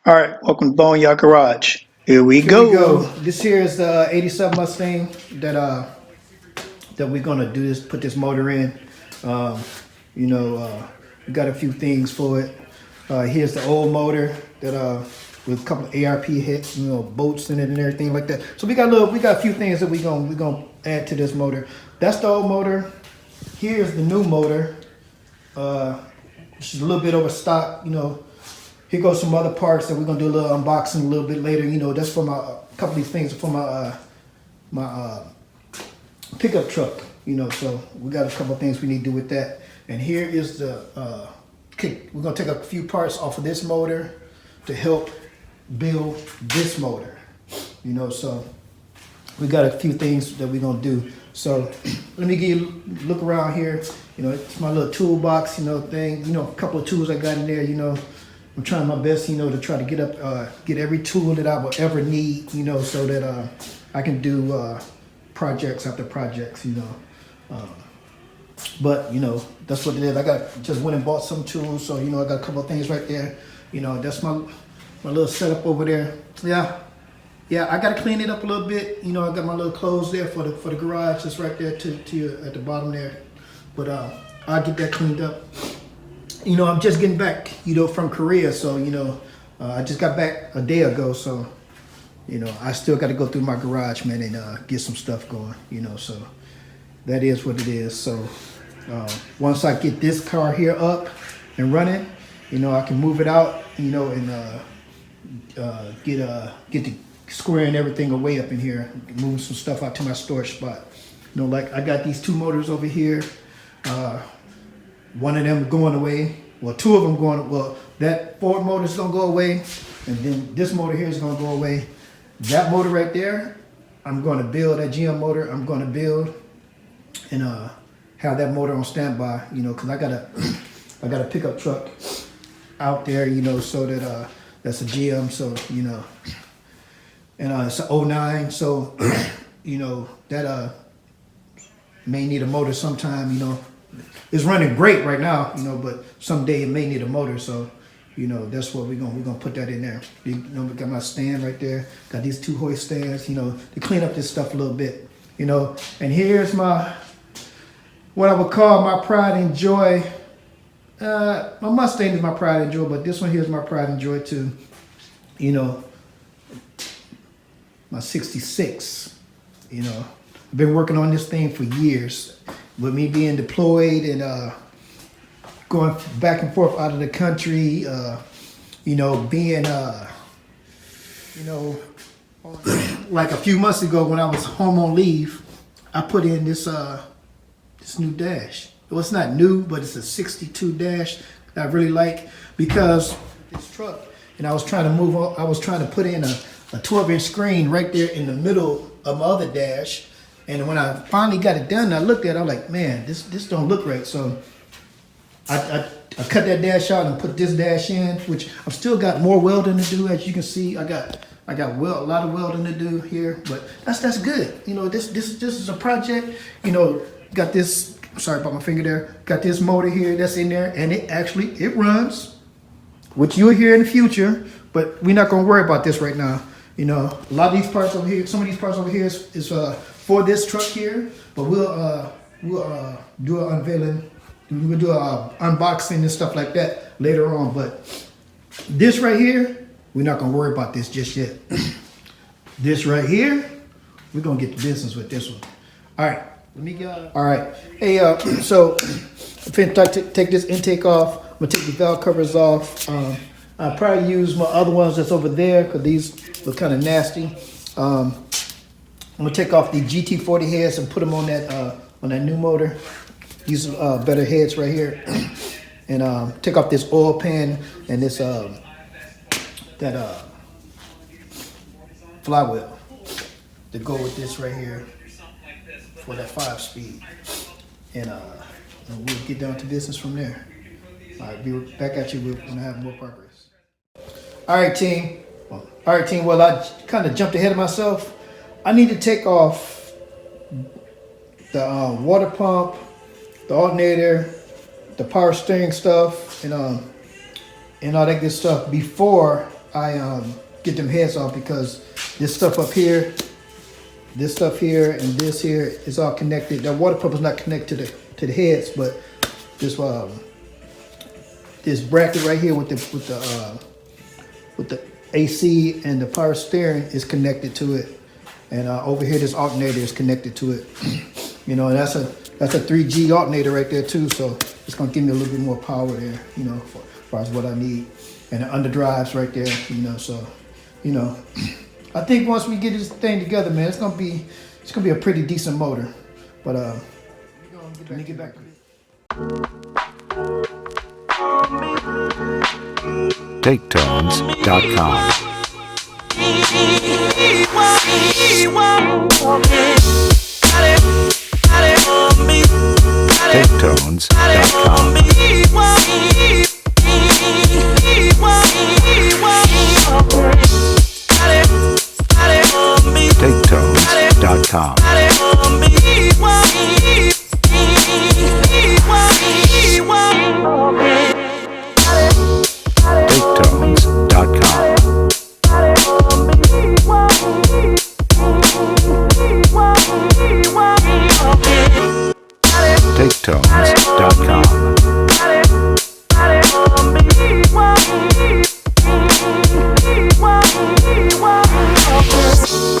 All right, welcome to Boneyard Garage. Here we Here we go. go. This here is the '87 Mustang that we're gonna do this. Put this motor in. Um, we got a few things for it. Here's the old motor that with a couple of ARP hits, bolts in it and everything like that. So we got a few things that we gonna add to this motor. That's the old motor. Here's the new motor. Which is a little bit over stock. Here goes some other parts that we're gonna do a little unboxing a little bit later. That's for my a couple of these things are for my pickup truck. So we got a couple of things we need to do with that. And here is the kick. We're gonna take a few parts off of this motor to help build this motor. So we got a few things that we're gonna do. So let me give you a look around here. It's my little toolbox, thing. A couple of tools I got in there. I'm trying my best, to try to get every tool that I will ever need, so that I can do projects after projects, But that's what it is. Just went and bought some tools, so I got a couple of things right there. That's my little setup over there. Yeah, I gotta clean it up a little bit. I got my little clothes there for the garage. It's right there to you at the bottom there. But I'll get that cleaned up. I'm just getting back, from Korea. So, I just got back a day ago. So, I still got to go through my garage, man, and get some stuff going, So that is what it is. So once I get this car here up and running, I can move it out, and get the squaring everything away up in here, move some stuff out to my storage spot. Like I got these two motors over here. One of them going away. Well, two of them going. Well, that Ford motor is gonna go away, and then this motor here is gonna go away. That motor right there, I'm gonna build that GM motor. I'm gonna build and have that motor on standby. Because I got a pickup truck out there. So that that's a GM. So and it's an '09. So that may need a motor sometime. It's running great right now, but someday it may need a motor, so that's what we're gonna put that in there. We got my stand right there, got these two hoist stands, to clean up this stuff a little bit, and here's what I would call my pride and joy. My Mustang is my pride and joy, but this one here is my pride and joy too. My '66. I've been working on this thing for years. With me being deployed and going back and forth out of the country, being, like a few months ago when I was home on leave, I put in this new dash. Well, it's not new, but it's a '62 dash that I really like because this truck. And I was trying to move on. I was trying to put in a 12-inch screen right there in the middle of my other dash. And when I finally got it done, I looked at it, I was like, man, this don't look right. So I cut that dash out and put this dash in, which I've still got more welding to do. As you can see, I got a lot of welding to do here, but that's good. This is a project. Got this. Sorry about my finger there. Got this motor here that's in there, and it runs, which you'll hear in the future. But we're not gonna worry about this right now. A lot of these parts over here, some of these parts over here is for this truck here, but we'll do an unveiling, we'll do an unboxing and stuff like that later on. But this right here, we're not gonna worry about this just yet. This right here, we're gonna get to business with this one. All right, let me go. All right, hey, so I'm finna take this intake off. I'm gonna take the valve covers off. I'll probably use my other ones that's over there because these look kind of nasty. I'm gonna take off the GT40 heads and put them on that new motor. These are better heads right here, and take off this oil pan and this flywheel to go with this right here for that 5-speed, and we'll get down to business from there. All right, be back at you when I have more progress. All right, team. Well, I kind of jumped ahead of myself. I need to take off the water pump, the alternator, the power steering stuff, and all that good stuff before I get them heads off because this stuff up here, this stuff here, and this here is all connected. The water pump is not connected to the heads, but this bracket right here with the AC and the power steering is connected to it, and over here this alternator is connected to it. You know, and that's a 3G alternator right there too, so it's gonna give me a little bit more power there, you know, as far as what I need. And the underdrives right there, you know, so, you know, I think once we get this thing together, man, it's gonna be a pretty decent motor. But let me get back to it. TakeTones.com. TakeTones.com. TakeTones.com.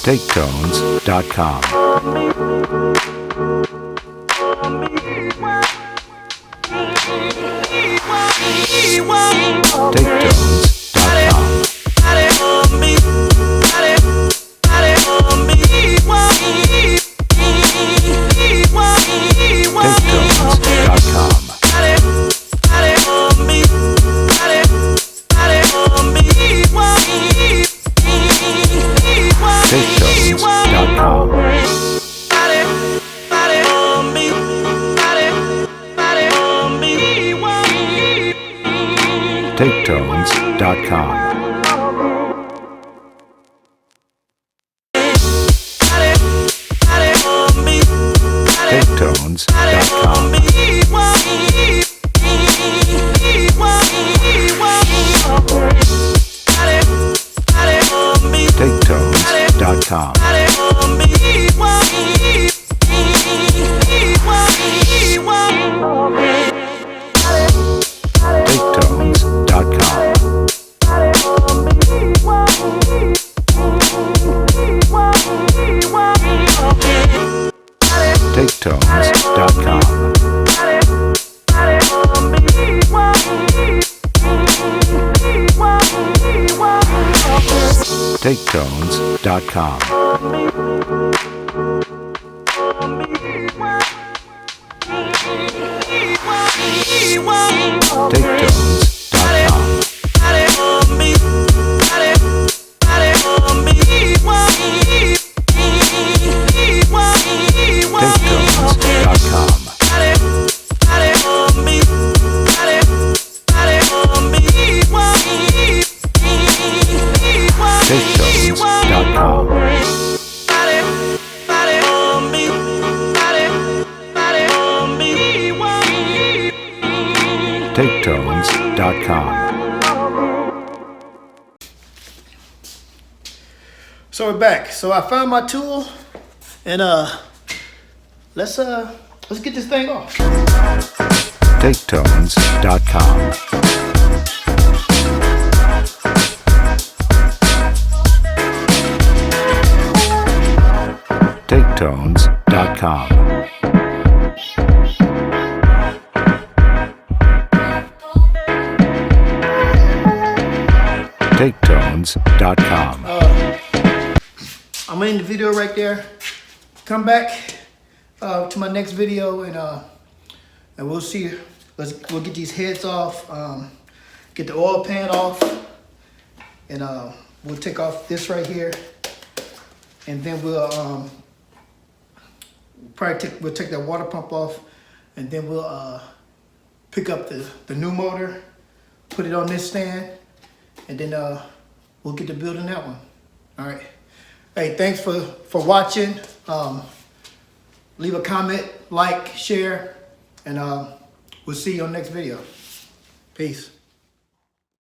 TakeTones.com. TakeTones.com. TakeTones.com. TakeTones.com. TakeTones.com. TakeTones.com. TakeTones.com. TakeTones.com. So we're back. So I found my tool, and let's get this thing off. TakeTones.com. TakeTones.com. TakeTones.com. I'm gonna end the video right there. Come back to my next video, and we'll see. We'll get these heads off, get the oil pan off, and we'll take off this right here, and then we'll we'll take that water pump off, and then we'll pick up the new motor, put it on this stand, and then we'll get to building that one. All right. Hey, thanks for watching. Leave a comment, like, share, and we'll see you on the next video. Peace.